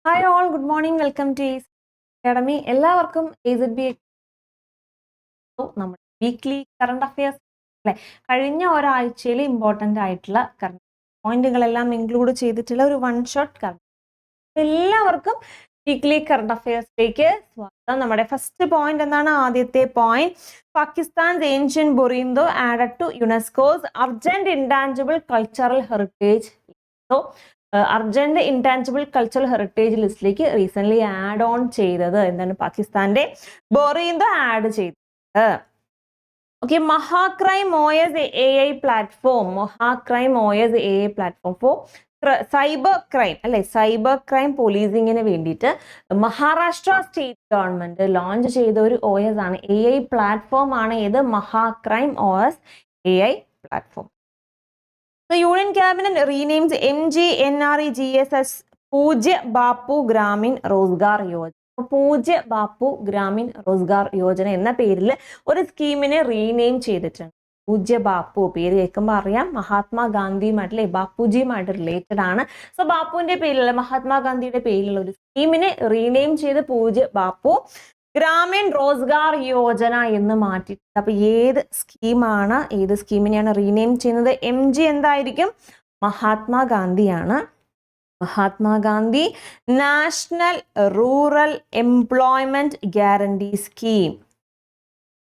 Hi all, good morning. Welcome two is academy. എല്ലാവർക്കും AZB നമ്മുടെ weekly current affairs അല്ലെ, കഴിഞ്ഞ ഒരാഴ്ചയിൽ ഇമ്പോർട്ടൻ്റ് ആയിട്ടുള്ള കറണ്ട് പോയിന്റുകളെല്ലാം ഇൻക്ലൂഡ് ചെയ്തിട്ടുള്ള ഒരു വൺ ഷോട്ട് കറണ്ട്. എല്ലാവർക്കും വീക്ക്ലി കറണ്ട് അഫയേഴ്സിലേക്ക് സ്വാഗതം. നമ്മുടെ ഫസ്റ്റ് പോയിന്റ് എന്താണ്? ആദ്യത്തെ point, Pakistan's ancient Borindo added to UNESCO's urgent intangible cultural heritage. So urgent intangible cultural heritage ലിസ്റ്റിലേക്ക് റീസെന്റ് ആഡ് ഓൺ ചെയ്തത് എന്താണ്? പാകിസ്ഥാന്റെ ബൊറീന്തോ ആഡ് ചെയ്തത്. Okay, MahaCrime OS AI platform. MahaCrime OS AI platform for cyber crime അല്ലെ, സൈബർ ക്രൈം പോലീസിങ്ങിന് വേണ്ടിയിട്ട് മഹാരാഷ്ട്ര സ്റ്റേറ്റ് ഗവൺമെന്റ് ലോഞ്ച് ചെയ്ത ഒരു OS ആണ്, AI പ്ലാറ്റ്ഫോം ആണ്. ഇത് MahaCrime OS AI platform. The Union Cabinet renames MGNREGSS Pujya Bapu Gramin Rozgar Yojana. Pujya Bapu Gramin Rozgar Yojana എന്ന പേരിൽ ഒരു സ്കീമിനെ റീനെയിം ചെയ്തിട്ടുണ്ട്. പൂജ്യ ബാപ്പു പേര് കേൾക്കുമ്പോൾ അറിയാം, മഹാത്മാഗാന്ധിയുമായിട്ടല്ലേ, ബാപ്പുജിയുമായിട്ട് റിലേറ്റഡ് ആണ്. സോ ബാപ്പുവിന്റെ പേരിലുള്ള, മഹാത്മാഗാന്ധിയുടെ പേരിലുള്ള ഒരു സ്കീമിനെ റീനെയിം ചെയ്ത് പൂജ്യ ബാപ്പു ഗ്രാമീൺ റോസ്ഗാർ യോജന എന്ന് മാറ്റിയിട്ടുണ്ട്. അപ്പൊ ഏത് സ്കീമാണ്, ഏത് സ്കീമിനെയാണ് റീനെയിം ചെയ്യുന്നത്? MG എന്തായിരിക്കും? മഹാത്മാഗാന്ധിയാണ്. Mahatma Gandhi national rural employment guarantee scheme.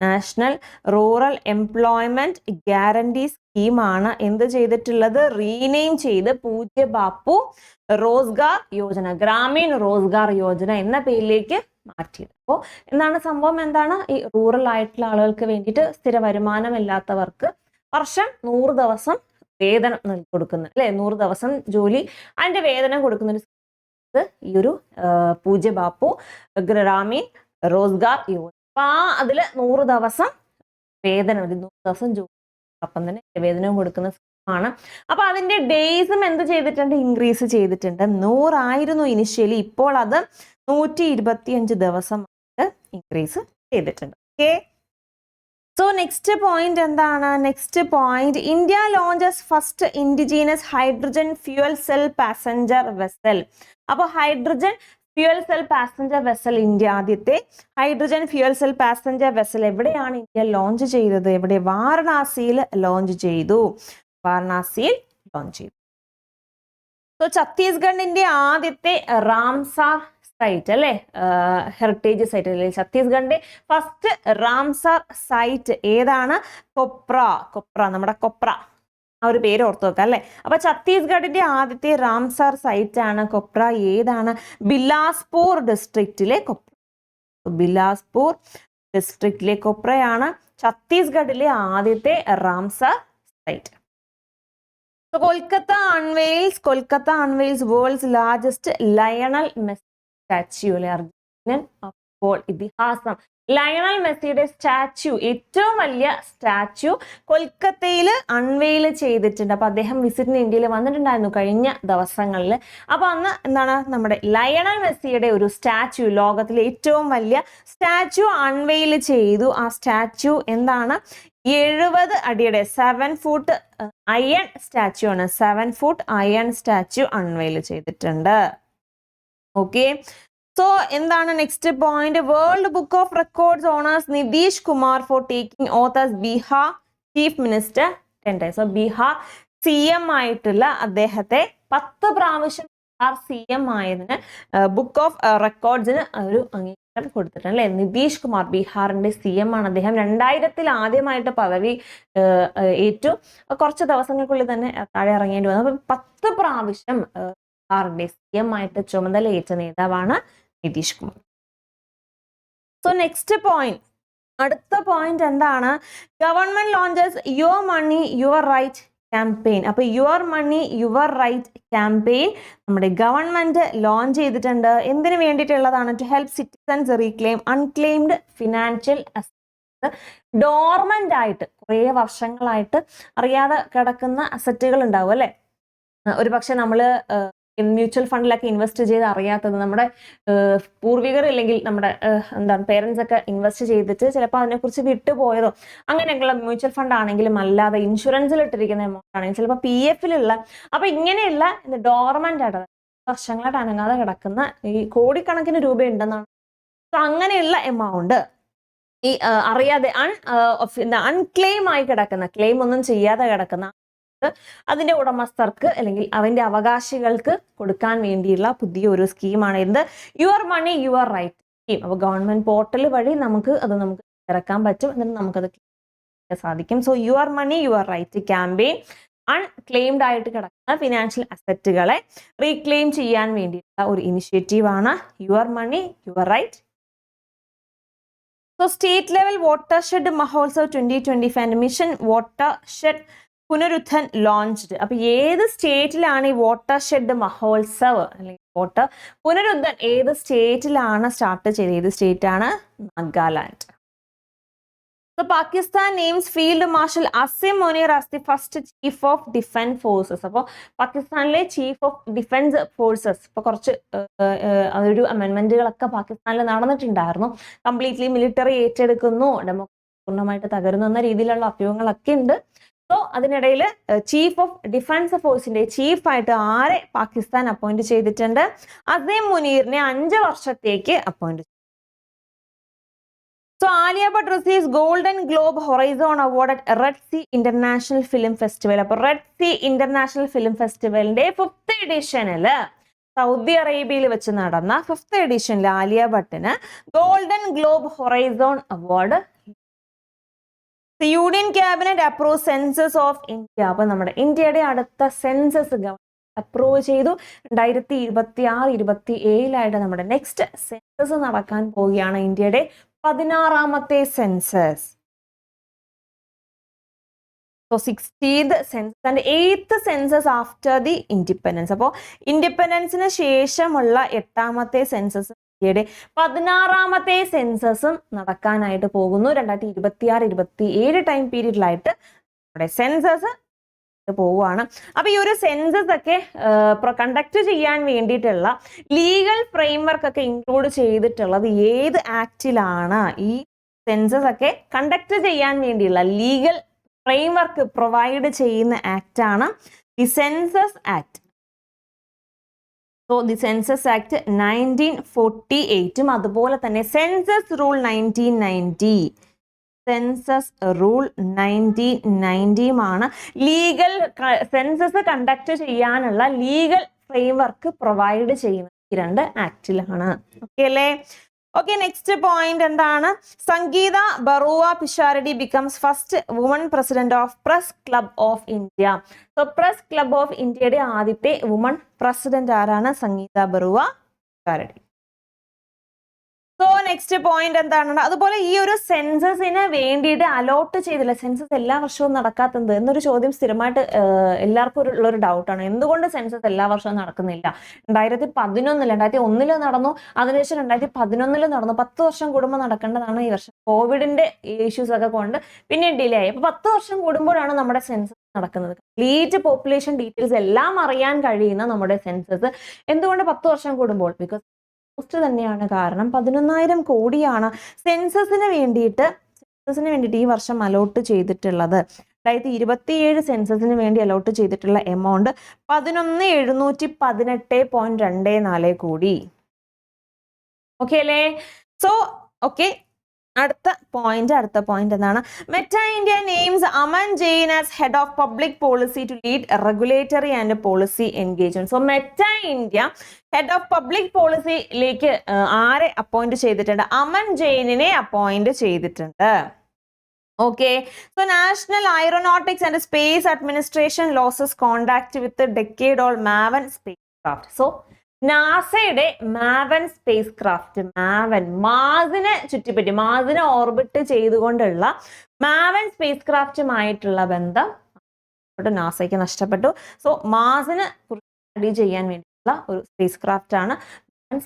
National rural employment guarantee സ്കീമാണ് എന്ത് ചെയ്തിട്ടുള്ളത്? റീനെയിം ചെയ്ത് പൂജ്യ ബാപ്പു റോസ്ഗാർ യോജന, ഗ്രാമീൺ റോസ്ഗാർ യോജന എന്ന പേരിലേക്ക് മാറ്റിയത്. അപ്പോൾ എന്താണ് സംഭവം? എന്താണ്? ഈ റൂറൽ ആയിട്ടുള്ള ആളുകൾക്ക് വേണ്ടിയിട്ട് സ്ഥിര വരുമാനമില്ലാത്തവർക്ക് വർഷം 100 ദിവസം വേതനം കൊടുക്കുന്ന അല്ലെ, 100 ദിവസം ജോലി, അതിന്റെ വേതനം കൊടുക്കുന്ന ഒരു ഈ ഒരു പൂജ്യ ബാപ്പു ഗ്രാമീൺ റോസ്ഗാർ യോജന. അപ്പൊ അതില് 100 ദിവസം വേതനം, 100 ദിവസം ജോലി, അപ്പം തന്നെ വേതനം കൊടുക്കുന്ന സ്കീമാണ്. അപ്പൊ അതിന്റെ ഡേയ്സും എന്ത് ചെയ്തിട്ടുണ്ട്? ഇൻക്രീസ് ചെയ്തിട്ടുണ്ട്. 100 ആയിരുന്നു ഇനിഷ്യലി, ഇപ്പോൾ അത് 125 ദിവസമായിട്ട് ഇൻക്രീസ് ചെയ്തിട്ടുണ്ട്. ഓക്കെ, സോ നെക്സ്റ്റ് പോയിന്റ് എന്താണ്? Next point, India launches first indigenous hydrogen fuel cell passenger vessel. അപ്പൊ hydrogen fuel cell passenger vessel, India ആദ്യത്തെ hydrogen fuel cell passenger vessel എവിടെയാണ് ഇന്ത്യ ലോഞ്ച് ചെയ്തത്? എവിടെ? വാരണാസിയിൽ ലോഞ്ച് ചെയ്തു. വാരണാസിയിൽ ലോഞ്ച് ചെയ്തു. So ഛത്തീസ്ഗഡിന്റെ ആദ്യത്തെ Ramsar site അല്ലെ, ഹെറിറ്റേജ് സൈറ്റ് അല്ലെ, ഛത്തീസ്ഗഡിന്റെ ഫസ്റ്റ് റാംസാർ സൈറ്റ് ഏതാണ്? കൊപ്ര. കൊപ്ര, നമ്മുടെ കൊപ്ര, ആ ഒരു പേര് ഓർത്തു വെക്കാം അല്ലെ. അപ്പൊ ഛത്തീസ്ഗഡിന്റെ ആദ്യത്തെ റാംസാർ സൈറ്റ് ആണ് കൊപ്ര. ഏതാണ്? ബിലാസ്പൂർ ഡിസ്ട്രിക്റ്റിലെ കൊപ്ര. ബിലാസ്പൂർ ഡിസ്ട്രിക്റ്റിലെ കൊപ്രയാണ് ഛത്തീസ്ഗഡിലെ ആദ്യത്തെ Ramsar site. Kolkata unveils world's largest Lionel Messi statue അല്ലെ, അർജന്റീനൻ ഫുട്ബോൾ ഇതിഹാസം ലയണൽ മെസ്സിയുടെ സ്റ്റാച്യു, ഏറ്റവും വലിയ സ്റ്റാച്യു കൊൽക്കത്തയിൽ അൺവെയിൽ ചെയ്തിട്ടുണ്ട്. അപ്പൊ അദ്ദേഹം വിസിറ്റിന് ഇന്ത്യയിൽ വന്നിട്ടുണ്ടായിരുന്നു കഴിഞ്ഞ ദിവസങ്ങളിൽ. അപ്പൊ അന്ന് എന്താണ്, നമ്മുടെ ലയണൽ മെസ്സിയുടെ ഒരു സ്റ്റാച്യു, ലോകത്തിലെ ഏറ്റവും വലിയ സ്റ്റാച്യു അൺവെയിൽ ചെയ്തു. ആ സ്റ്റാച്യു എന്താണ്? 70 അടിയുടെ 7 ഫൂട്ട് അയൺ സ്റ്റാച്യു ആണ്. 7 ഫൂട്ട് അയൺ സ്റ്റാച്യു അൺവെയിൽ ചെയ്തിട്ടുണ്ട്. ഓക്കെ, സോ എന്താണ് next point? World book of records honours Nitish Kumar for taking oath as Bihar chief minister 10 times. So Bihar CM ആയിട്ടുള്ള അദ്ദേഹത്തെ 10 പ്രാവശ്യം ബീഹാർ CM ആയതിന് ബുക്ക് ഓഫ് റെക്കോർഡ്സിന് ഒരു അംഗീകാരം കൊടുത്തിട്ടുണ്ട് അല്ലെ. നിതീഷ് കുമാർ ബീഹാറിന്റെ CM ആണ് അദ്ദേഹം. 2000 ആദ്യമായിട്ട് പദവി ഏറ്റു. കുറച്ച് ദിവസങ്ങൾക്കുള്ളിൽ തന്നെ താഴെ ഇറങ്ങേണ്ടി വന്നു. അപ്പൊ 10 പ്രാവശ്യം ബീഹാറിന്റെ CM ആയിട്ട് ചുമതലയേറ്റ നേതാവാണ് Nitish Kumar. So next point, അടുത്ത പോയിന്റ് എന്താണ്? Government launches your money your right campaign. അപ്പൊ your money your right campaign നമ്മുടെ ഗവൺമെന്റ് ലോഞ്ച് ചെയ്തിട്ടുണ്ട്. എന്തിനു വേണ്ടിയിട്ടുള്ളതാണ്? To help citizens reclaim unclaimed financial asset. Dormant ആയിട്ട് കുറേ വർഷങ്ങളായിട്ട് അറിയാതെ കിടക്കുന്ന അസറ്റുകൾ ഉണ്ടാവും അല്ലെ. ഒരു പക്ഷെ നമ്മള് മ്യൂച്വൽ ഫണ്ടിലൊക്കെ ഇൻവെസ്റ്റ് ചെയ്ത് അറിയാത്തത്, നമ്മുടെ പൂർവികർ അല്ലെങ്കിൽ നമ്മുടെ എന്താണ് പേരൻസ് ഒക്കെ ഇൻവെസ്റ്റ് ചെയ്തിട്ട് ചിലപ്പോൾ അതിനെക്കുറിച്ച് വിട്ടുപോയതോ അങ്ങനെയൊക്കെയുള്ള മ്യൂച്വൽ ഫണ്ട് ആണെങ്കിലും അല്ലാതെ ഇൻഷുറൻസിൽ ഇട്ടിരിക്കുന്ന എമൗണ്ട് ആണെങ്കിലും ചിലപ്പോൾ PF-ലുള്ള, അപ്പൊ ഇങ്ങനെയുള്ള ഡോർമെന്റ് ആയിട്ട് വർഷങ്ങളായിട്ട് അനങ്ങാതെ കിടക്കുന്ന ഈ കോടിക്കണക്കിന് രൂപയുണ്ടെന്നാണ്. സോ അങ്ങനെയുള്ള എമൗണ്ട് ഈ അറിയാതെ അൺക്ലെയിം ആയി കിടക്കുന്ന, ക്ലെയിം ഒന്നും ചെയ്യാതെ കിടക്കുന്ന അതിന്റെ ഉടമസ്ഥർക്ക് അല്ലെങ്കിൽ അവന്റെ അവകാശികൾക്ക് കൊടുക്കാൻ വേണ്ടിയുള്ള പുതിയ ഒരു സ്കീമാണ് എന്ത്, your money your right scheme. അപ്പോൾ ഗവൺമെന്റ് പോർട്ടൽ വഴി നമുക്ക് ഇറക്കാൻ പറ്റും, എന്നിട്ട് നമുക്കത് സാധിക്കും. So your money your right campaign unclaimed ആയിട്ട് കിടക്കുന്ന ഫിനാൻഷ്യൽ അസറ്റുകളെ റീക്ലെയിം ചെയ്യാൻ വേണ്ടിയിട്ടുള്ള ഒരു ഇനിഷ്യേറ്റീവ് ആണ് your money your right. So state level watershed Mahotsav 2025 mission watershed Punarutthan launched. അപ്പൊ ഏത് സ്റ്റേറ്റിലാണ് ഈ വാട്ടർഷെഡ് മഹോത്സവ് അല്ലെങ്കിൽ വാട്ടർ പുനരുദ്ധാൻ ഏത് സ്റ്റേറ്റിലാണ് സ്റ്റാർട്ട് ചെയ്തത്? ഏത് സ്റ്റേറ്റ് ആണ്? Nagaland. So Pakistan names Field Marshal Asim Munir as the first Chief of Defence Forces. അപ്പോൾ പാകിസ്ഥാനിലെ ചീഫ് ഓഫ് ഡിഫൻസ് ഫോഴ്സസ് ഇപ്പോൾ കുറച്ച് ഒരു അമെൻമെന്റുകളൊക്കെ പാകിസ്ഥാനിൽ നടന്നിട്ടുണ്ടായിരുന്നു. കംപ്ലീറ്റ്ലി മിലിറ്ററി ഏറ്റെടുക്കുന്നു, ഡെമോക്രസി പൂർണ്ണമായിട്ട് തകരുന്നു എന്ന രീതിയിലുള്ള അഭ്യൂഹങ്ങളൊക്കെ ഉണ്ട്. സോ അതിനിടയിൽ ചീഫ് ഓഫ് ഡിഫൻസ് ഫോഴ്സിന്റെ ചീഫായിട്ട് ആരെ പാകിസ്ഥാൻ അപ്പോയിന്റ് ചെയ്തിട്ടുണ്ട്? അസീം മുനീറിനെ 5 വർഷത്തേക്ക് appoint. So Alia Bhatt receives Golden Globe Horizon Award at Red Sea International Film Festival. അപ്പോൾ റെഡ് സീ ഇന്റർനാഷണൽ ഫിലിം ഫെസ്റ്റിവലിന്റെ 5th എഡിഷനിൽ സൗദി അറേബ്യയിൽ വെച്ച് നടന്ന 5th എഡിഷനിൽ ആലിയ ഭട്ടിന് Golden Globe Horizon award. Union cabinet approve census of India. അപ്പൊ നമ്മുടെ ഇന്ത്യയുടെ അടുത്ത സെൻസസ് അപ്രൂവ് ചെയ്തു. 2026-27 നമ്മുടെ നെക്സ്റ്റ് സെൻസസ് നടക്കാൻ പോവുകയാണ്. ഇന്ത്യയുടെ 16ാമത്തെ census. So 16th census and 8th census after the independence. അപ്പോൾ ഇൻഡിപെൻഡൻസിന് ശേഷമുള്ള 8ാമത്തെ സെൻസസ് ഇന്ത്യയുടെ 16ാമത്തെ സെൻസസും നടക്കാനായിട്ട് പോകുന്നു. 2026-27 ടൈം പീരീഡിലായിട്ട് നമ്മുടെ സെൻസസ് പോവുകയാണ്. അപ്പൊ ഈ ഒരു സെൻസസ് ഒക്കെ കണ്ടക്ട് ചെയ്യാൻ വേണ്ടിയിട്ടുള്ള ലീഗൽ ഫ്രെയിംവർക്ക് ഒക്കെ ഇൻക്ലൂഡ് ചെയ്തിട്ടുള്ളത് ഏത് ആക്ടിലാണ്? ഈ സെൻസസ് ഒക്കെ കണ്ടക്ട് ചെയ്യാൻ വേണ്ടിയുള്ള ലീഗൽ ഫ്രെയിംവർക്ക് പ്രൊവൈഡ് ചെയ്യുന്ന ആക്ട് ആണ് the census act. So the census act 1948 അതുപോലെ തന്നെ census rule 1990, census rule 1990 legal census conduct ചെയ്യാനുള്ള ലീഗൽ ഫ്രെയിംവർക്ക് പ്രൊവൈഡ് ചെയ്യുന്ന ഈ 2 ആക്ടിലാണ്. ഓക്കെ അല്ലേ? ഓക്കെ, നെക്സ്റ്റ് പോയിന്റ് എന്താണ്? Sangeeta Barua Pisharody becomes first woman president of press club of India. So press club of ഇന്ത്യയുടെ ആദ്യത്തെ വുമൺ പ്രസിഡന്റ് ആരാണ്? Sangeeta Barua Pisharody. So next point എന്താണ്? അതുപോലെ ഈ ഒരു സെൻസസിന് വേണ്ടിയിട്ട് അലോട്ട് ചെയ്തില്ല, സെൻസസ് എല്ലാ വർഷവും നടക്കാത്തത് എന്നൊരു ചോദ്യം സ്ഥിരമായിട്ട് എല്ലാവർക്കും ഉള്ളൊരു ഡൗട്ടാണ്. എന്തുകൊണ്ട് സെൻസസ് എല്ലാ വർഷവും നടക്കുന്നില്ല? 2011 2001 നടന്നു, അതിനുശേഷം 2011 നടന്നു. 10 വർഷം കൂടുമ്പോൾ നടക്കേണ്ടതാണ്. ഈ വർഷം കോവിഡിന്റെ ഇഷ്യൂസ് ഒക്കെ കൊണ്ട് പിന്നെ ഡിലേ ആയി. അപ്പൊ 10 വർഷം കൂടുമ്പോഴാണ് നമ്മുടെ സെൻസസ് നടക്കുന്നത്. കംപ്ലീറ്റ് പോപ്പുലേഷൻ ഡീറ്റെയിൽസ് എല്ലാം അറിയാൻ കഴിയുന്ന നമ്മുടെ സെൻസസ് എന്തുകൊണ്ട് 10 വർഷം കൂടുമ്പോൾ? ബിക്കോസ് തന്നെയാണ് കാരണം. 11,000 കോടിയാണ് സെൻസസിന് വേണ്ടിയിട്ട് ഈ വർഷം അലോട്ട് ചെയ്തിട്ടുള്ളത്. 2027 സെൻസസിന് വേണ്ടി അലോട്ട് ചെയ്തിട്ടുള്ള എമൗണ്ട് 11,718.24 കോടി. ഓക്കെ അല്ലേ? സോ ഓക്കെ, അടുത്ത പോയിന്റ് എന്താണ്? Meta India names Aman Jain as head of public policy to lead regulatory and policy engagement. So Meta India head of public പോളിസിയിലേക്ക് ആരെ അപ്പോയിന്റ് ചെയ്തിട്ടുണ്ട്? അമൻ ജെയിനിനെ അപ്പോയിന്റ് ചെയ്തിട്ടുണ്ട്. Okay, so National Aeronautics and Space Administration loses contact with decade old MAVEN spacecraft. So നാസയുടെ MAVEN space craft, മാസിനെ ചുറ്റിപ്പറ്റി മാസിനെ orbit ചെയ്തുകൊണ്ടുള്ള മാവൻ space ക്രാഫ്റ്റുമായിട്ടുള്ള ബന്ധം നാസയ്ക്ക് നഷ്ടപ്പെട്ടു. സോ മാസിന് സ്റ്റഡി ചെയ്യാൻ വേണ്ടിയിട്ടുള്ള ഒരു സ്പേസ് ക്രാഫ്റ്റ് ആണ്.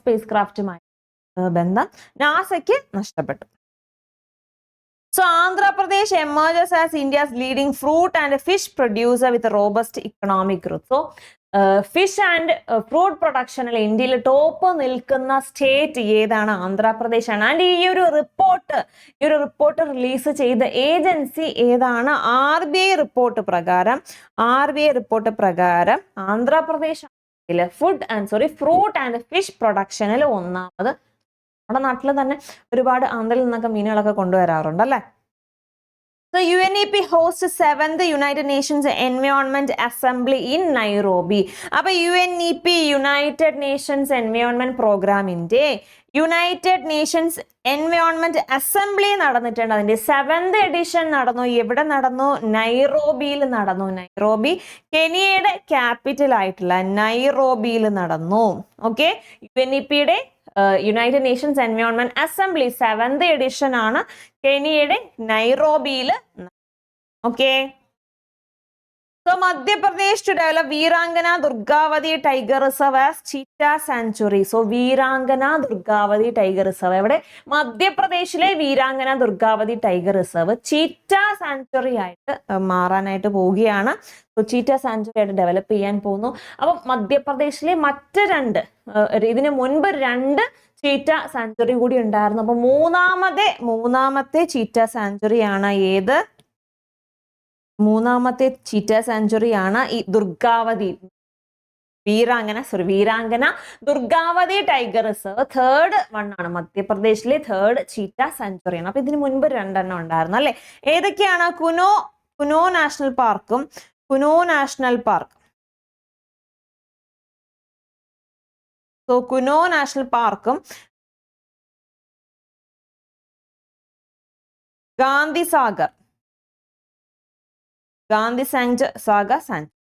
സ്പേസ് ക്രാഫ്റ്റുമായി ബന്ധം നാസയ്ക്ക് നഷ്ടപ്പെട്ടു. So Andhra Pradesh emerges as India's leading fruit and fish producer with a robust economic growth. So fish and fruit പ്രൊഡക്ഷനിൽ ഇന്ത്യയിൽ ടോപ്പ് നിൽക്കുന്ന സ്റ്റേറ്റ് ഏതാണ്? ആന്ധ്രാപ്രദേശ് ആണ്. ആൻഡ് ഈ ഒരു റിപ്പോർട്ട് റിലീസ് ചെയ്ത ഏജൻസി ഏതാണ്? RBI റിപ്പോർട്ട് പ്രകാരം ആന്ധ്രാപ്രദേശ് ഫ്രൂട്ട് ആൻഡ് ഫിഷ് പ്രൊഡക്ഷനിൽ ഒന്നാമത്. നമ്മുടെ നാട്ടിൽ തന്നെ ഒരുപാട് ആന്ധ്രയിൽ നിന്നൊക്കെ മീനുകളൊക്കെ കൊണ്ടുവരാറുണ്ട് അല്ലേ. So UNEP hosts 7th United Nations Environment Assembly in Nairobi. അപ്പോൾ UNEP United Nations Environment Programമിന്റെ യുണൈറ്റഡ് നേഷൻസ് എൻവയോൺമെന്റ് അസംബ്ലി നടന്നിട്ടുണ്ട്. അതിന്റെ 7th എഡിഷൻ നടന്നു. എവിടെ നടന്നു? നൈറോബിയിൽ നടന്നു. നൈറോബി കെനിയയുടെ ക്യാപിറ്റൽ ആയിട്ടുള്ള നൈറോബിയിൽ നടന്നു. Okay, UNEPയുടെ United Nations Environment assembly 7th edition ആണ് കെനിയയുടെ നൈറോബിയിൽ. Okay, so Madhya Pradesh to develop വീരാംഗന Durgavati tiger reserve as cheetah sanctuary. So വീരാംഗന Durgavati tiger reserve എവിടെ? മധ്യപ്രദേശിലെ വീരാംഗന Durgavati tiger reserve cheetah sanctuary ആയിട്ട് മാറാനായിട്ട് പോവുകയാണ്. സോ ചീറ്റ സാങ്ച്വറി ആയിട്ട് ഡെവലപ്പ് ചെയ്യാൻ പോകുന്നു. അപ്പം മധ്യപ്രദേശിലെ മറ്റ് ഇതിന് മുൻപ് 2 ചീറ്റ സാങ്ച്വറി കൂടി ഉണ്ടായിരുന്നു. അപ്പൊ മൂന്നാമത്തെ ചീറ്റ സാങ്ച്വറി ആണ് ഏത്? മൂന്നാമത്തെ ചീറ്റ സാങ്ച്വറി ആണ് ഈ Durgavati Veerangana Durgavati tiger reserve. 3rd one ആണ്, മധ്യപ്രദേശിലെ 3rd ചീറ്റ സാങ്ച്വറി ആണ്. അപ്പൊ ഇതിന് മുൻപ് 2 എണ്ണം ഉണ്ടായിരുന്നു അല്ലെ. ഏതൊക്കെയാണ്? കുനോ നാഷണൽ പാർക്കും കുനോ നാഷണൽ പാർക്കും ഗാന്ധി സാഗർ സാഗർ സാങ്ച്വറി.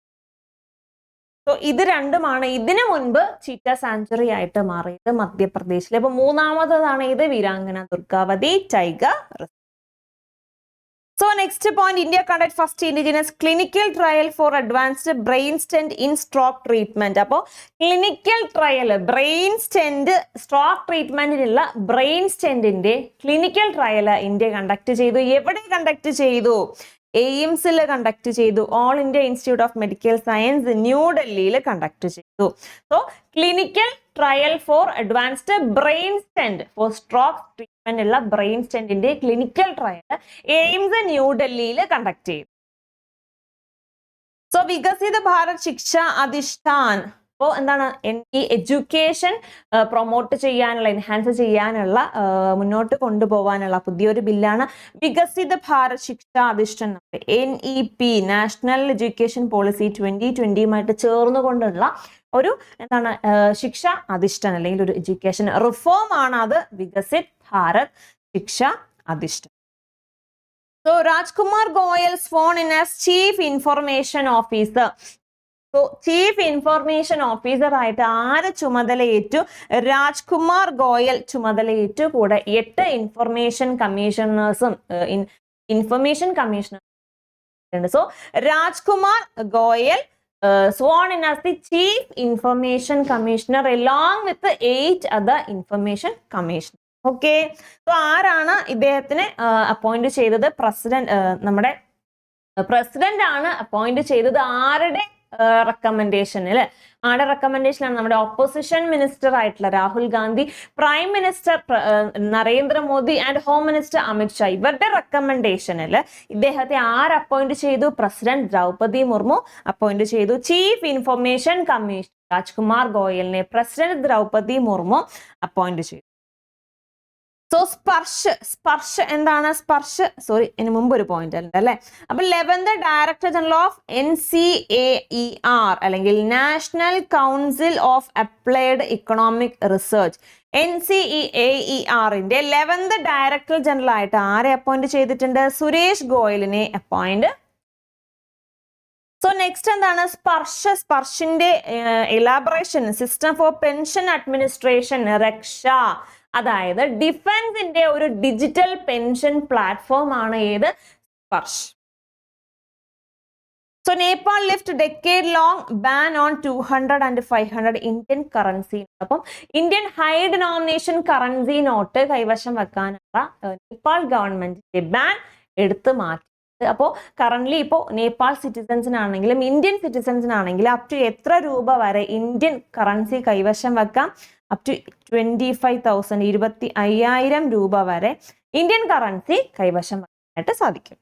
സോ ഇത് രണ്ടുമാണ് ഇതിനു മുൻപ് ചീറ്റ സാങ്ച്വറി ആയിട്ട് മാറിയത് മധ്യപ്രദേശിൽ. അപ്പൊ മൂന്നാമതാണ് ഇത് Veerangana Durgavati tiger reserve. So next point, India conduct first indigenous clinical trial for advanced brain stent in stroke treatment. അപ്പോൾ clinical trial brain stent stroke treatmentനുള്ള brain stentന്റെ clinical trial ഇന്ത്യ കണ്ടക്ട് ചെയ്തു. എവിടെ കണ്ടക്ട് ചെയ്തു? എയിംസിൽ കണ്ടക്ട് ചെയ്തു. All India institute of medical science ന്യൂഡൽഹിയിൽ conduct ചെയ്തു. So clinical trial for advanced brain stent for stroke treatment ഉള്ള ബ്രെയിൻ സ്റ്റെന്റിന്റെ ക്ലിനിക്കൽ ട്രയൽ എയിംസ് ന്യൂഡൽഹിയിൽ കണ്ടക്ട് ചെയ്തു. സോ വികസിത ഭാരത് ശിക്ഷ അധിഷ്ഠാൻ. അപ്പോൾ എന്താണ്? ഈ എഡ്യൂക്കേഷൻ പ്രൊമോട്ട് ചെയ്യാനുള്ള, എൻഹാൻസ് ചെയ്യാനുള്ള, മുന്നോട്ട് കൊണ്ടുപോകാനുള്ള പുതിയൊരു ബില്ലാണ് വികസിത ഭാരത് ശിക്ഷ അധിഷ്ഠാൻ. NEP നാഷണൽ എഡ്യൂക്കേഷൻ പോളിസി 2020 ചേർന്നുകൊണ്ടുള്ള ഒരു എന്താണ് ശിക്ഷ അധിഷ്ഠാൻ അല്ലെങ്കിൽ ഒരു എഡ്യൂക്കേഷൻ റിഫോം ആണ് അത് വികസിത് ഭാരത് ശിക്ഷ അധിഷ്ഠാൻ. So Rajkumar Goyal sworn in as Chief Information Officer. So chief information officer ആയിട്ട് ആര് ചുമതലയേറ്റു? രാജ്കുമാർ ഗോയൽ ചുമതലയേറ്റു. കൂടെ 8 ഇൻഫർമേഷൻ കമ്മീഷണേഴ്സും information commissioner. So Rajkumar Goyal sworn in as the Chief Information Commissioner along with 8 other information commissioners. Okay, so ആരാണ് ഇദ്ദേഹത്തിനെ appoint ചെയ്തത്? നമ്മുടെ പ്രസിഡന്റ് ആണ് അപ്പോയിന്റ് ചെയ്തത്. ആരുടെ റെക്കമെൻഡേഷനിൽ? ആരുടെ റെക്കമെൻഡേഷനാണ്? നമ്മുടെ ഓപ്പോസിഷൻ മിനിസ്റ്റർ ആയിട്ടുള്ള Rahul Gandhi, prime minister Narendra Modi and home minister Amit Shah, ഇവരുടെ റെക്കമെൻഡേഷനിൽ ഇദ്ദേഹത്തെ ആര് അപ്പോയിന്റ് ചെയ്തു? പ്രസിഡന്റ് ദ്രൗപദി മുർമു അപ്പോയിന്റ് ചെയ്തു. Chief information commissioner Rajkumar ഗോയലിനെ president Draupadi Murmu appoint ചെയ്തു. സോ സ്പർശ് എന്താണ്? ഇതിന് മുമ്പ് ഒരു പോയിന്റ് ഉണ്ട് അല്ലെ. അപ്പൊ 11th director general of NCAER അല്ലെങ്കിൽ national council of applied economic research NCAERന്റെ 11th director general ആയിട്ട് ആരെ അപ്പോയിന്റ് ചെയ്തിട്ടുണ്ട്? സുരേഷ് ഗോയലിനെ അപ്പോയിന്റ്. സോ നെക്സ്റ്റ് എന്താണ്? സ്പർശിന്റെ elaboration system for pension administration Raksha. അതായത് ഡിഫൻസിന്റെ ഒരു ഡിജിറ്റൽ പെൻഷൻ പ്ലാറ്റ്ഫോം ആണ് ഏത്? Sparsh. So Nepal lift decade long ban on 200 and 500 Indian currency. അപ്പം Indian high denomination currency note കൈവശം വെക്കാനുള്ള നേപ്പാൾ ഗവൺമെന്റിന്റെ ബാൻ എടുത്തു മാറ്റി. അപ്പോൾ കറന്റ്ലി ഇപ്പോൾ നേപ്പാൾ സിറ്റിസൻസിനാണെങ്കിലും ഇന്ത്യൻ സിറ്റിസൻസിനാണെങ്കിലും അപ് ടു എത്ര രൂപ വരെ ഇന്ത്യൻ കറൻസി കൈവശം വെക്കാം? അപ് ടു 25,000 25,000 രൂപ വരെ ഇന്ത്യൻ കറൻസി കൈവശം വെക്കാനായിട്ട് സാധിക്കും.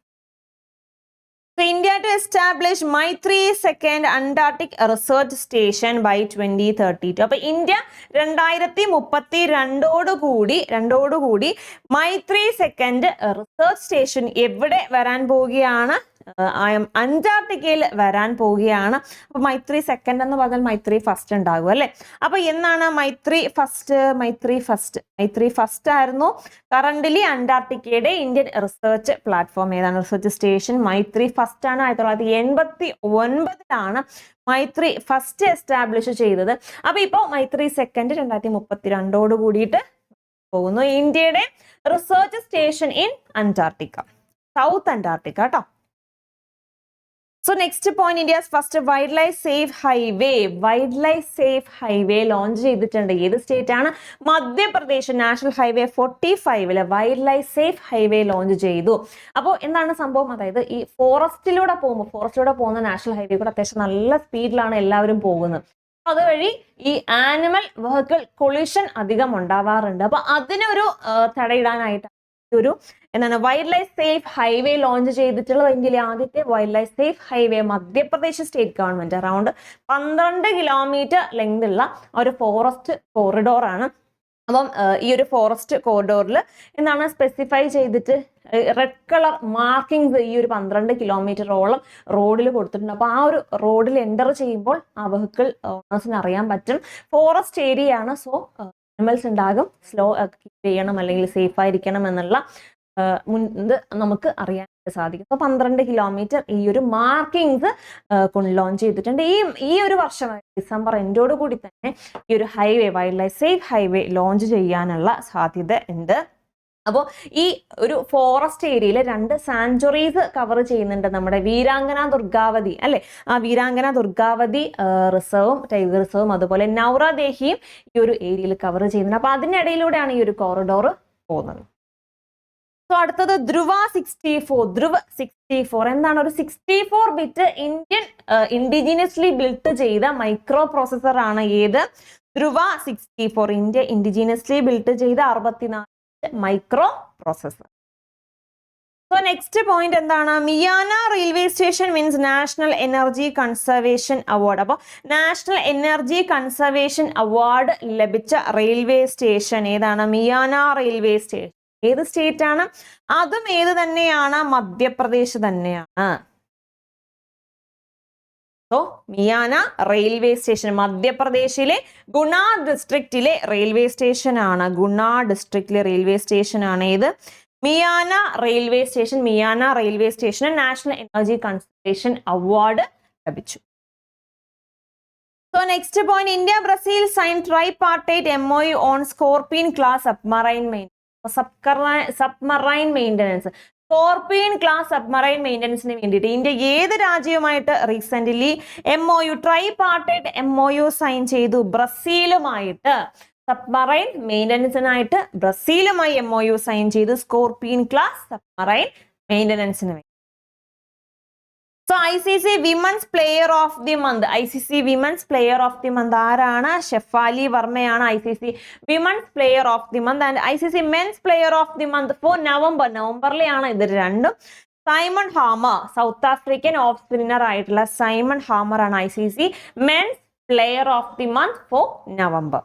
So India to establish Maitri second Antarctic research station by 2032. അപ്പൊ ഇന്ത്യ 2032 മൈത്രി സെക്കൻഡ് റിസർച്ച് സ്റ്റേഷൻ എവിടെ വരാൻ പോവുകയാണ്? അന്റാർട്ടിക്കയിൽ വരാൻ പോവുകയാണ്. അപ്പൊ മൈത്രി സെക്കൻഡ് എന്ന് പറഞ്ഞാൽ മൈത്രി ഫസ്റ്റ് ഉണ്ടാകും അല്ലെ? അപ്പൊ എന്നാണ് മൈത്രി ഫസ്റ്റ് ആയിരുന്നു. കറന്റ്ലി അന്റാർട്ടിക്കയുടെ ഇന്ത്യൻ റിസർച്ച് പ്ലാറ്റ്ഫോം ഏതാണ്? റിസർച്ച് സ്റ്റേഷൻ മൈത്രി ഫസ്റ്റ് ആണ്. 1989 മൈത്രി ഫസ്റ്റ് എസ്റ്റാബ്ലിഷ് ചെയ്തത്. അപ്പൊ ഇപ്പൊ മൈത്രി സെക്കൻഡ് 2032 കൂടിയിട്ട് പോകുന്നു. ഇന്ത്യയുടെ research station in Antarctica, south Antarctica കേട്ടോ. So next point, India's first wildlife safe highway launch ചെയ്തിട്ടുണ്ട്. ഏത് സ്റ്റേറ്റ് ആണ്? Madhya Pradesh. National highway 45 wild life safe highway launch ചെയ്തു. അപ്പോൾ എന്താണ് സംഭവം? അതായത് ഈ ഫോറസ്റ്റിലൂടെ പോകുന്ന നാഷണൽ ഹൈവേ കൂടെ അത്യാവശ്യം നല്ല സ്പീഡിലാണ് എല്ലാവരും പോകുന്നത്. അതുവഴി ഈ ആനിമൽ വെഹിക്കിൾ കൊളിഷൻ അധികം ഉണ്ടാവാറുണ്ട്. അപ്പൊ അതിനൊരു തടയിടാനായിട്ട് ഒരു എന്താണ് wild life safe highway launch ചെയ്തിട്ടുള്ളത്. എങ്കിൽ ആദ്യത്തെ wild life safe highway Madhya Pradesh state government around 12 kilometre length ഉള്ള ഒരു ഫോറസ്റ്റ് കോറിഡോർ ആണ്. അപ്പം ഈ ഒരു ഫോറസ്റ്റ് കോറിഡോറിൽ എന്താണ് സ്പെസിഫൈ ചെയ്തിട്ട് റെഡ് കളർ മാർക്കിങ്സ് ഈ ഒരു 12 കിലോമീറ്ററോളം റോഡിൽ കൊടുത്തിട്ടുണ്ട്. അപ്പൊ ആ ഒരു റോഡിൽ എൻ്റർ ചെയ്യുമ്പോൾ ആ വെഹിക്കിൾ ഓണേഴ്സിന് അറിയാൻ പറ്റും ഫോറസ്റ്റ് ഏരിയ ആണ്. സോ അനിമൽസ് ഉണ്ടാകും, സ്ലോ കീപ്പ് ചെയ്യണം അല്ലെങ്കിൽ സേഫ് ആയിരിക്കണം എന്നുള്ള നമുക്ക് അറിയാൻ സാധിക്കും. അപ്പോൾ 12 കിലോമീറ്റർ ഈ ഒരു മാർക്കിങ്സ് ലോഞ്ച് ചെയ്തിട്ടുണ്ട്. ഈ ഒരു വർഷം ഡിസംബർ എൻഡോട് കൂടി തന്നെ ഈ ഒരു highway wild life safe highway launch ചെയ്യാനുള്ള സാധ്യത ഉണ്ട്. അപ്പോൾ ഈ ഒരു ഫോറസ്റ്റ് ഏരിയയിൽ 2 സാങ്ച്വറീസ് കവർ ചെയ്യുന്നുണ്ട്. നമ്മുടെ വീരാംഗന ദുർഗാവതി അല്ലെ, ആ വീരാംഗന ദുർഗാവതി റിസർവും ടൈഗർ റിസർവും അതുപോലെ നൗറാദേഹിയും ഈ ഒരു ഏരിയയിൽ കവർ ചെയ്യുന്നുണ്ട്. അപ്പൊ അതിനിടയിലൂടെയാണ് ഈ ഒരു കോറിഡോർ പോകുന്നത്. സോ അടുത്തത് ധ്രുവ 64. എന്താണ്? ഒരു 64 ബിറ്റ് ഇന്ത്യൻ ഇൻഡിജീനിയസ്ലി ബിൽട്ട് ചെയ്ത മൈക്രോ പ്രോസസർ ആണ്. ഏത്? ധ്രുവ 64. ഇന്ത്യ ഇൻഡിജീനിയസ്ലി ബിൽട്ട് ചെയ്ത 64 microprocessor. So next point എന്താണ്? Miyana railway station means national energy conservation award. അപ്പോൾ നാഷണൽ എനർജി കൺസർവേഷൻ അവാർഡ് ലഭിച്ച റെയിൽവേ സ്റ്റേഷൻ ഏതാണ്? Miyana railway station. ഏത് സ്റ്റേറ്റ് ആണ്? അതും ഏത് തന്നെയാണ്? മധ്യപ്രദേശ് തന്നെയാണ്. സോ മിയാന റെയിൽവേ സ്റ്റേഷൻ മധ്യപ്രദേശിലെ ഗുണ ഡിസ്ട്രിക്റ്റിലെ റെയിൽവേ സ്റ്റേഷൻ ആണ്. ഗുണ ഡിസ്ട്രിക്റ്റിലെ റെയിൽവേ സ്റ്റേഷൻ ആണ്. ഏത്? മിയാന റെയിൽവേ സ്റ്റേഷൻ. മിയാന റെയിൽവേ സ്റ്റേഷന് നാഷണൽ എനർജി കൺസർവേഷൻ അവാർഡ് ലഭിച്ചു. So next point, India Brazil sign tripartite MOU on scorpion class submarine maintenance. Scorpion class submarine മെയിൻ്റനൻസിന് വേണ്ടിയിട്ട് ഇന്ത്യ ഏത് രാജ്യവുമായിട്ട് recent MOU tripartite MOU sign ചെയ്തു? ബ്രസീലുമായിട്ട്. Submarine മെയിൻ്റനൻസിനായിട്ട് ബ്രസീലുമായി MOU sign ചെയ്തു, scorpion class submarine മെയിൻ്റനൻസിന് വേണ്ടി. So ICC women's player of the month. ICC women's player of the month ആരാണ്? Shefali വർമ്മയാണ് ICC women's player of the month. And ICC men's player of the month for നവംബറിലെയാണ് ഇത് രണ്ടും. Simon Harmer, South African off spinner ആയിട്ടുള്ള Simon Harmer ആണ് ICC men's player of the month for November.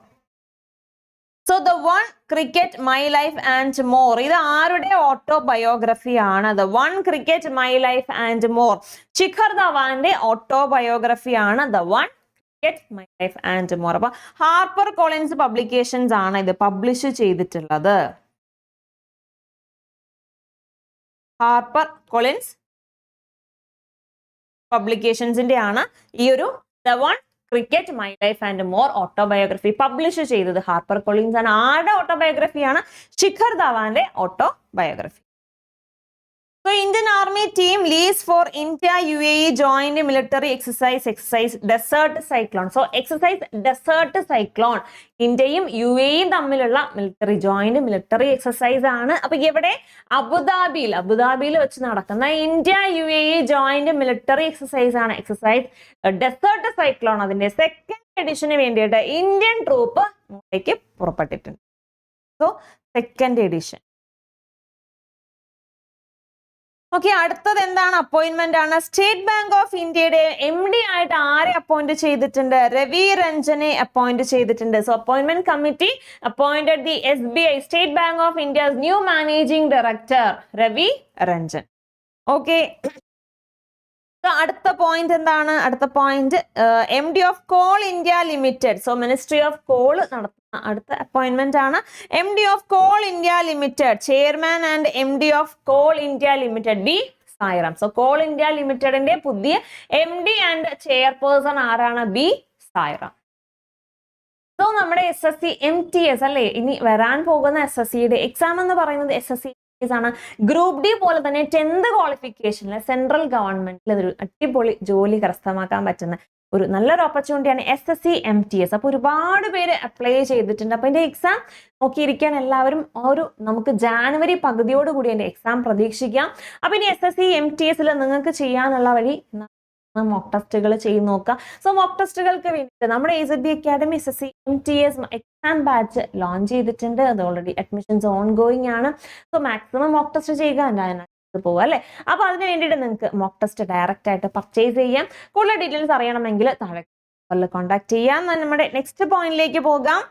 So the one cricket my life and more, ഇത് ആരുടെ autobiography ആണ്? The one cricket my life and more, Shikhar ധവാന്റെ autobiography ആണ് the one cricket my life and more. അപ്പൊ Harper Collins publications ആണ് ഇത് publish ചെയ്തിട്ടുള്ളത്. Harper Collins പബ്ലിക്കേഷൻസിന്റെ ആണ് ഈ ഒരു the one cricket my life and more autobiography publish ചെയ്തത് ഹാർപ്പർ കൊളിൻസ് ആണ്. ആരുടെ ഓട്ടോബയോഗ്രഫിയാണ്? ശിഖർ ധവാന്റെ autobiography. So Indian Army team leads for India UAE joint military exercise Desert Cyclone. So exercise Desert Cyclone ഇന്ത്യയും UAEയും തമ്മിലുള്ള ജോയിന്റ് മിലിറ്ററി എക്സസൈസ് ആണ്. അപ്പൊ ഇവിടെ അബുദാബിയിൽ വെച്ച് നടക്കുന്ന India UAE joint military exercise ആണ്. Exercise desert cyclone. അതിന്റെ സെക്കൻഡ് എഡിഷന് വേണ്ടിയിട്ട് ഇന്ത്യൻ ട്രൂപ്പ് മുകളിലേക്ക് പുറപ്പെട്ടിട്ടുണ്ട്. സോ സെക്കൻഡ് എഡിഷൻ ഓക്കെ, അടുത്തത് എന്താണ്? അപ്പോയിന്റ്മെന്റ് ആണ്. സ്റ്റേറ്റ് ബാങ്ക് ഓഫ് ഇന്ത്യയുടെ MD ആയിട്ട് ആരെ അപ്പോയിന്റ് ചെയ്തിട്ടുണ്ട്? രവി രഞ്ജനെ അപ്പോയിന്റ് ചെയ്തിട്ടുണ്ട്. So appointment committee appointed the SBI State Bank of India's new managing director Ravi Ranjan. Okay, അടുത്ത പോയിന്റ് എന്താണ്? അടുത്ത point MD of Coal India Limited. So ministry of call നടത്തുന്ന അടുത്ത അപ്പോയിന്റ്മെന്റ് ആണ് MD of Coal India limited. Chairman and MD of Coal India limited B Sairam. So call India ലിമിറ്റഡിന്റെ പുതിയ MD and chairperson ആരാണ്? B Sairam. So നമ്മുടെ SSC MTS അല്ലേ, ഇനി വരാൻ പോകുന്ന SSCയുടെ എക്സാം എന്ന് പറയുന്നത് SSC ആണ്. ഗ്രൂപ്പ് ഡി പോലെ തന്നെ 10th ക്വാളിഫിക്കേഷനിൽ സെൻട്രൽ ഗവൺമെന്റിൽ ഒരു അടിപൊളി ജോലി കരസ്ഥമാക്കാൻ പറ്റുന്ന ഒരു നല്ലൊരു ഓപ്പർച്യൂണിറ്റിയാണ് SSC MTS. അപ്പൊ ഒരുപാട് പേര് അപ്ലൈ ചെയ്തിട്ടുണ്ട്. അപ്പൊ ഇതിന്റെ എക്സാം നോക്കിയിരിക്കാൻ എല്ലാവരും നമുക്ക് ജാനുവരി പകുതിയോട് കൂടി അതിന്റെ എക്സാം പ്രതീക്ഷിക്കാം. അപ്പൊ ഇനി SSC MTS നിങ്ങൾക്ക് ചെയ്യാനുള്ള വഴി മോക്ക് ടെസ്റ്റുകൾ ചെയ്ത് നോക്കുക. സോ മോക്ക് ടെസ്റ്റുകൾക്ക് വേണ്ടിയിട്ട് നമ്മുടെ AZB academy SSC MTS exam batch launch ചെയ്തിട്ടുണ്ട്. അത് ഓൾറെഡി അഡ്മിഷൻസ് ഓൺ ഗോയിങ് ആണ്. സോ മാക്സിമം മോക്ക് ടെസ്റ്റ് ചെയ്യുക പോവുക അല്ലെ. അപ്പൊ അതിന് വേണ്ടിയിട്ട് നിങ്ങൾക്ക് മോക്ക് ടെസ്റ്റ് ഡയറക്റ്റ് ആയിട്ട് പർച്ചേസ് ചെയ്യാം. കൂടുതൽ ഡീറ്റെയിൽസ് അറിയണമെങ്കിൽ താഴെ കോൺടാക്ട് ചെയ്യാം. നമ്മുടെ നെക്സ്റ്റ് പോയിന്റിലേക്ക് പോകാം.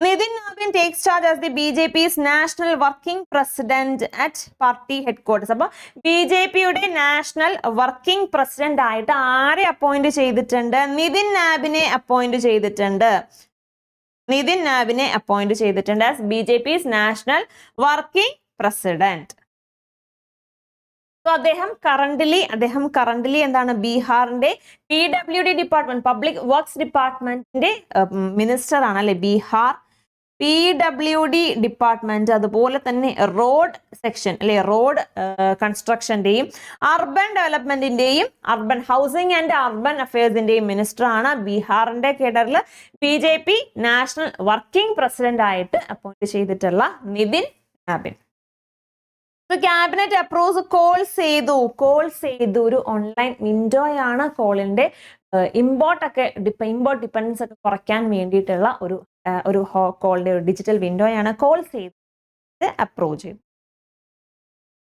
Nidin Nabin takes charge as the BJP's national working president at party headquarters. അപ്പോൾ BJPയുടെ നാഷണൽ വർക്കിംഗ് പ്രസിഡന്റ് ആയിട്ട് ആരെ അപ്പോയിന്റ് ചെയ്തിട്ടുണ്ട്? നിതിൻ നാബിനെ അപ്പോയിന്റ് ചെയ്തിട്ടുണ്ട്. നിതിൻ നാബിനെ അപ്പോയിന്റ് ചെയ്തിട്ടുണ്ട് as BJP's national working president. So അദ്ദേഹം കറന്റ്ലി എന്താണ്? ബീഹാറിന്റെ PWD ഡിപ്പാർട്ട്മെന്റ്, പബ്ലിക് വർക്ക്സ് ഡിപ്പാർട്ട്മെന്റിന്റെ മിനിസ്റ്റർ ആണ് അല്ലെ. ബീഹാർ PWD ഡിപ്പാർട്ട്മെന്റ്, അതുപോലെ തന്നെ റോഡ് സെക്ഷൻ അല്ലെ, റോഡ് കൺസ്ട്രക്ഷന്റെയും അർബൻ ഡെവലപ്മെന്റിന്റെയും അർബൻ ഹൗസിംഗ് ആൻഡ് അർബൻ അഫയേഴ്സിന്റെയും മിനിസ്റ്റർ ആണ്. ബീഹാറിന്റെ കേഡറിൽ BJP നാഷണൽ വർക്കിംഗ് പ്രസിഡന്റ് ആയിട്ട് അപ്പോയിന്റ് ചെയ്തിട്ടുള്ള Nitin Nabin. Cabinet approves coal Setu ഒരു ഓൺലൈൻ വിൻഡോയാണ്. കോളിന്റെ ഇമ്പോർട്ട് ഡിപ്പെൻഡൻസ് ഒക്കെ കുറയ്ക്കാൻ വേണ്ടിയിട്ടുള്ള ഒരു കോളിന്റെ ഒരു ഡിജിറ്റൽ വിൻഡോയാണ്. കോൾ സേതു അപ്രൂവ് ചെയ്തു.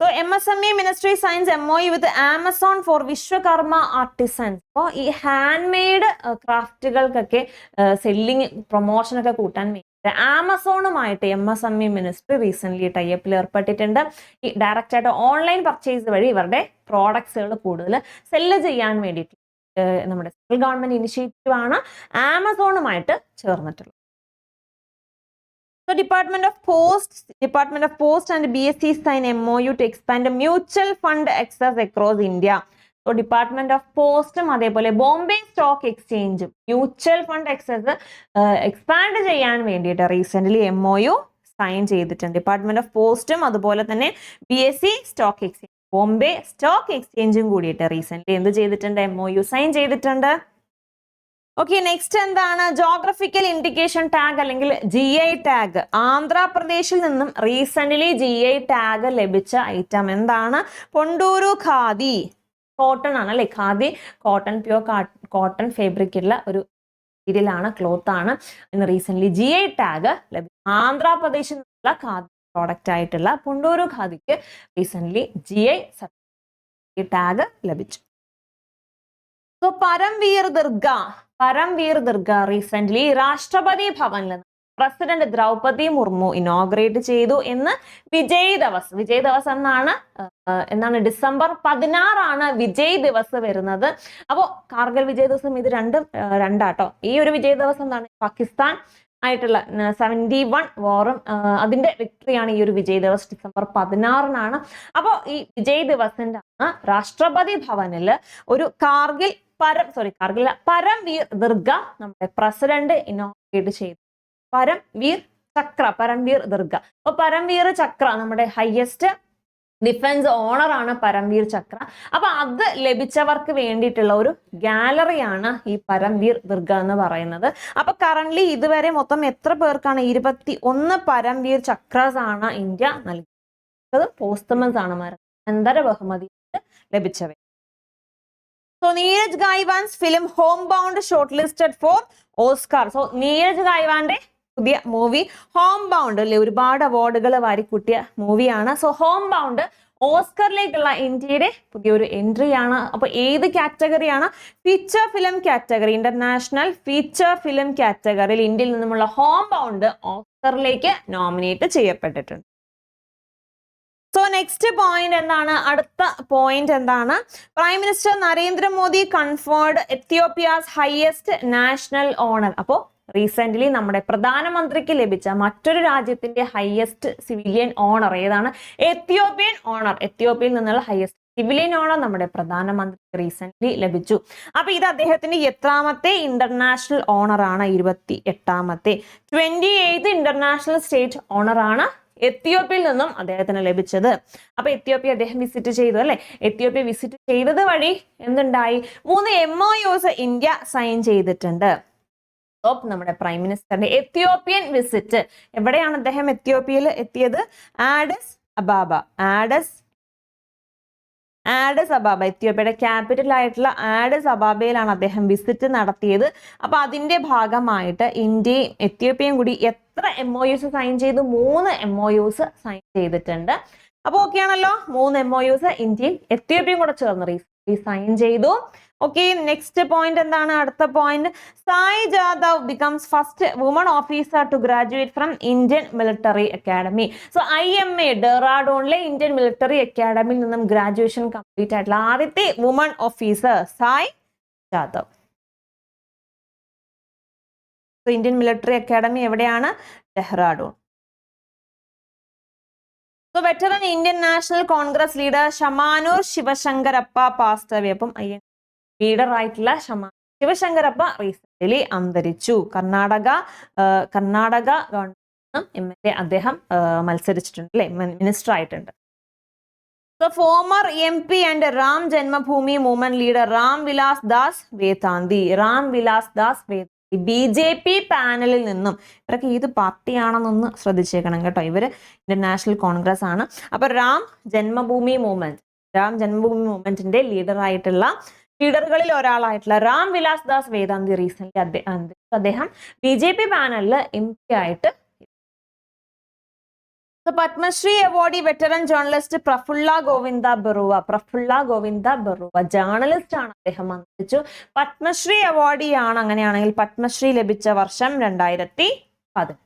So MSME ministry signs MOU with Amazon for Vishwakarma artisans. അപ്പോൾ ഈ ഹാൻഡ് മെയ്ഡ് ക്രാഫ്റ്റുകൾക്കൊക്കെ സെല്ലിങ് പ്രൊമോഷനൊക്കെ കൂട്ടാൻ വേണ്ടി ആമസോണുമായിട്ട് MSME മിനിസ്ട്രി റീസെന്റ് ടൈപ്പിൽ ഏർപ്പെട്ടിട്ടുണ്ട്. ഈ ഡയറക്റ്റ് ആയിട്ട് ഓൺലൈൻ പർച്ചേസ് വഴി ഇവരുടെ പ്രോഡക്ട്സുകൾ കൂടുതൽ സെല്ല് ചെയ്യാൻ വേണ്ടിയിട്ട് നമ്മുടെ സെൻട്രൽ ഗവൺമെന്റ് ഇനിഷ്യേറ്റീവ് ആണ് ആമസോണുമായിട്ട് ചേർന്നിട്ടുള്ളത്. So Department of Post and BSC sign MOU to expand mutual fund access across India. So department of പോസ്റ്റും അതേപോലെ ബോംബെ സ്റ്റോക്ക് എക്സ്ചേഞ്ചും മ്യൂച്വൽ ഫണ്ട് ആക്സസ് എക്സ്പാൻഡ് ചെയ്യാൻ വേണ്ടിയിട്ട് റീസെന്റ് MOU സൈൻ ചെയ്തിട്ടുണ്ട്. ഡിപ്പാർട്ട്മെന്റ് ഓഫ് പോസ്റ്റും അതുപോലെ തന്നെ BSC stock exchange, Bombay stock എക്സ്ചേഞ്ചും കൂടിയിട്ട് റീസെന്റ് എന്ത് ചെയ്തിട്ടുണ്ട്? MOU സൈൻ ചെയ്തിട്ടുണ്ട്. ഓക്കെ, നെക്സ്റ്റ് എന്താണ്? ജോഗ്രഫിക്കൽ ഇൻഡിക്കേഷൻ ടാഗ് അല്ലെങ്കിൽ GI ടാഗ്. ആന്ധ്രാപ്രദേശിൽ നിന്നും റീസെന്റ് GI ടാഗ് ലഭിച്ച ഐറ്റം എന്താണ്? പൊണ്ടൂരു ഖാദി കോട്ടൺ ആണ് അല്ലെ. ഖാദി കോട്ടൺ, പ്യൂർ കോട്ടൺ ഫാബ്രിക്കുള്ള ഒരു മെറ്റീരിയലാണ്, ക്ലോത്ത് ആണ്. ഇന്ന് റീസെന്റ് GI ടാഗ് ലഭിച്ചു. ആന്ധ്രാപ്രദേശിൽ നിന്നുള്ള ഖാദി പ്രോഡക്റ്റ് ആയിട്ടുള്ള പൊണ്ടൂരു ഖാദിക്ക് റീസെന്റ് GI ടാഗ് ലഭിച്ചു. സോ പരംവീർ ദുർഗ റീസെന്റ് രാഷ്ട്രപതി ഭവനിൽ പ്രസിഡന്റ് ദ്രൗപദി മുർമു ഇനോഗ്രേറ്റ് ചെയ്തു. എന്ന് വിജയ് ദിവസ് എന്നാണ് ഡിസംബർ 16 വിജയ് ദിവസ് വരുന്നത്. അപ്പോൾ കാർഗിൽ വിജയ് ദിവസം ഇത് രണ്ടാട്ടോ. ഈ ഒരു വിജയ് ദിവസം എന്താണ്? പാകിസ്ഥാൻ ആയിട്ടുള്ള 71 വാറും അതിന്റെ വിക്ടറിയാണ് ഈ ഒരു വിജയ് ദിവസ് ഡിസംബർ 16. അപ്പോൾ ഈ വിജയ് ദിവസിന്റെ രാഷ്ട്രപതി ഭവനിൽ ഒരു പരംവീർ ദുർഗ നമ്മുടെ പ്രസിഡന്റ് ഇനോഗ്രേറ്റ് ചെയ്തു. പരംവീർ ദുർഗ. അപ്പൊ പരംവീർ ചക്ര നമ്മുടെ ഹയസ്റ്റ് ഡിഫൻസ് ഓണർ ആണ് പരംവീർ ചക്ര. അപ്പൊ അത് ലഭിച്ചവർക്ക് വേണ്ടിയിട്ടുള്ള ഒരു ഗാലറിയാണ് ഈ പരംവീർ ദുർഗ എന്ന് പറയുന്നത്. അപ്പൊ കറന്റ്ലി ഇതുവരെ മൊത്തം എത്ര പേർക്കാണ്? 21 പരംവീർ ചക്രസ് ആണ് ഇന്ത്യ നൽകിയത്. പോസ്റ്റമസ് ആണ് മരണാനന്തര ബഹുമതി ലഭിച്ചവ. So Neeraj Gaiwan's film Homebound shortlisted for Oscar. So Neeraj Gaiwande പുതിയ മൂവി ഹോം ബൗണ്ട് അല്ലെ, ഒരുപാട് അവാർഡുകൾ വാരിക്കൂട്ടിയ മൂവിയാണ്. സോ ഹോം ബൗണ്ട് ഓസ്കറിലേക്കുള്ള ഇന്ത്യയുടെ പുതിയൊരു എൻട്രി ആണ്. അപ്പൊ ഏത് കാറ്റഗറിയാണ്? Feature film category, international feature film കാറ്റഗറിയിൽ ഇന്ത്യയിൽ നിന്നുമുള്ള ഹോം ബൗണ്ട് ഓസ്കറിലേക്ക് നോമിനേറ്റ് ചെയ്യപ്പെട്ടിട്ടുണ്ട്. സോ നെക്സ്റ്റ് പോയിന്റ് എന്താണ്? അടുത്ത പോയിന്റ് എന്താണ്? Prime minister Narendra Modi conferred എത്യോപ്യാസ് highest national owner. അപ്പോൾ റീസെന്റ് നമ്മുടെ പ്രധാനമന്ത്രിക്ക് ലഭിച്ച മറ്റൊരു രാജ്യത്തിന്റെ ഹയസ്റ്റ് സിവിലിയൻ ഓണർ ഏതാണ്? Ethiopian owner. എത്യോപ്യയിൽ നിന്നുള്ള ഹയസ്റ്റ് സിവിലിയൻ ഓണർ നമ്മുടെ പ്രധാനമന്ത്രി റീസെന്റ് ലഭിച്ചു. അപ്പൊ ഇത് അദ്ദേഹത്തിന്റെ എത്രാമത്തെ ഇന്റർനാഷണൽ ഓണർ ആണ്? 28ാമത്തെ. 28th ഇന്റർനാഷണൽ സ്റ്റേറ്റ് ഓണർ ആണ് എത്യോപ്യയിൽ നിന്നും അദ്ദേഹത്തിന് ലഭിച്ചത്. അപ്പൊ എത്യോപ്യ അദ്ദേഹം വിസിറ്റ് ചെയ്തു അല്ലെ. എത്യോപ്യ വിസിറ്റ് ചെയ്തത് വഴി എന്തുണ്ടായി? 3 MOUs ഇന്ത്യ സൈൻ ചെയ്തിട്ടുണ്ട്. നമ്മുടെ പ്രൈം മിനിസ്റ്ററിന്റെ എത്യോപ്യൻ വിസിറ്റ്. എവിടെയാണ് അദ്ദേഹം എത്യോപ്യയിൽ എത്തിയത്? ആഡിസ് അബാബ. ആഡിസ് അബാബ, എത്യോപ്യയുടെ ക്യാപിറ്റൽ ആയിട്ടുള്ള ആഡിസ് അബാബയിലാണ് അദ്ദേഹം വിസിറ്റ് നടത്തിയത്. അപ്പൊ അതിന്റെ ഭാഗമായിട്ട് ഇന്ത്യയും എത്യോപ്യയും കൂടി എത്ര MOUs സൈൻ ചെയ്തു? 3 MOUs സൈൻ ചെയ്തിട്ടുണ്ട്. അപ്പൊ ഓക്കെ ആണല്ലോ. 3 MOUs ഇന്ത്യയും എത്യോപ്യയും കൂടെ ചേർന്ന് സൈൻ ചെയ്തു. ഓക്കെ, നെക്സ്റ്റ് പോയിന്റ് എന്താണ്? അടുത്ത point, Sai Jadhav becomes first woman officer to graduate from Indian Military Academy. So IMA ഡെറാഡൂണിലെ ഇന്ത്യൻ മിലിറ്ററി അക്കാഡമിയിൽ നിന്നും ഗ്രാജുവേഷൻ കംപ്ലീറ്റ് ആയിട്ടുള്ള ആദ്യത്തെ woman officer Sai Jadhav. Indian Military Academy എവിടെയാണ്? Dehradun. So veteran Indian National Congress leader Shamanur Shivashankarappa passed away. അപ്പം leader ആയിട്ടുള്ള ശിവശങ്കരപ്പ റീസെന്റ്ലി അന്തരിച്ചു. Karnataka government MLA അദ്ദേഹം മത്സരിച്ചിട്ടുണ്ട് അല്ലെ, മിനിസ്റ്റർ ആയിട്ടുണ്ട്. So former MP and Ram Janmabhoomi movement leader Ram Vilas Das Vedanti. BJP പാനലിൽ നിന്നും. ഇവരൊക്കെ ഏത് പാർട്ടിയാണെന്നൊന്ന് ശ്രദ്ധിച്ചേക്കണം കേട്ടോ. ഇവര് ഇന്റർനാഷണൽ കോൺഗ്രസ് ആണ്. അപ്പൊ റാം ജന്മഭൂമി മൂവ്മെന്റിന്റെ ലീഡറുകളിൽ ഒരാളായിട്ടുള്ള റാം വിലാസ് ദാസ് വേദാന്തി റീസെന്റ് അദ്ദേഹം BJP പാനലിൽ MP ആയിട്ട്. പത്മശ്രീ അവാർഡി വെറ്ററൻ ജേർണലിസ്റ്റ് പ്രഫുല്ല ഗോവിന്ദ ബറുവ ജേർണലിസ്റ്റ് ആണ്. അദ്ദേഹം അന്തരിച്ചു. പത്മശ്രീ അവാർഡിയാണ്. അങ്ങനെയാണെങ്കിൽ പത്മശ്രീ ലഭിച്ച വർഷം 2018.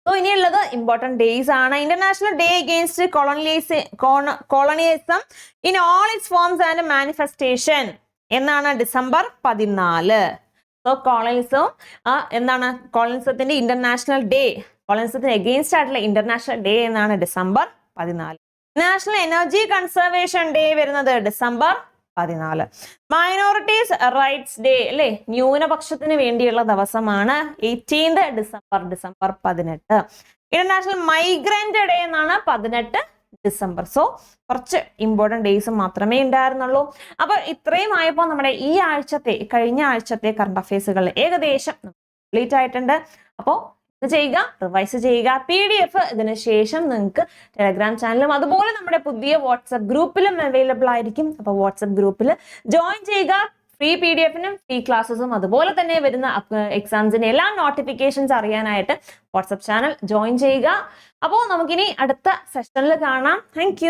സോ ഇനിയുള്ളത് ഇമ്പോർട്ടന്റ് ഡേയ്സ് ആണ്. International day against colonialism in all its forms and manifestation എന്നാണ്? December 14. സോ കോളോണിസത്തിന്റെ ഇന്റർനാഷണൽ ഡേ, കോളോണിസത്തിന് അഗെയിൻസ്റ്റ് ആയിട്ടുള്ള ഇന്റർനാഷണൽ ഡേ എന്നാണ് December 14. National energy conservation day വരുന്നത് December 14. മൈനോറിറ്റീസ് റൈറ്റ്സ് ഡേ അല്ലെ, ന്യൂനപക്ഷത്തിന് വേണ്ടിയുള്ള ദിവസമാണ് 18th December 18. International migrant day എന്നാണ് 18 December. സോ കുറച്ച് ഇമ്പോർട്ടന്റ് ഡേയ്സ് മാത്രമേ ഉണ്ടായിരുന്നുള്ളൂ. അപ്പൊ ഇത്രയും ആയപ്പോൾ നമ്മുടെ കഴിഞ്ഞ ആഴ്ചത്തെ കറണ്ട് അഫയേഴ്സുകൾ ഏകദേശം കംപ്ലീറ്റ് ആയിട്ടുണ്ട്. അപ്പോൾ ഇത് ചെയ്യുക, റിവൈസ് ചെയ്യുക. PDF ഇതിന് ശേഷം നിങ്ങൾക്ക് ടെലഗ്രാം ചാനലും അതുപോലെ നമ്മുടെ പുതിയ വാട്സ്ആപ്പ് ഗ്രൂപ്പിലും അവൈലബിൾ ആയിരിക്കും. അപ്പോൾ വാട്സ്ആപ്പ് ഗ്രൂപ്പിൽ ജോയിൻ ചെയ്യുക. ഫ്രീ PDF-നും ഫ്രീ ക്ലാസ്സസും അതുപോലെ തന്നെ വരുന്ന എക്സാംസിന്റെ എല്ലാ നോട്ടിഫിക്കേഷൻസ് അറിയാനായിട്ട് വാട്സ്ആപ്പ് ചാനൽ ജോയിൻ ചെയ്യുക. അപ്പോൾ നമുക്കിനി അടുത്ത സെഷനിൽ കാണാം. താങ്ക്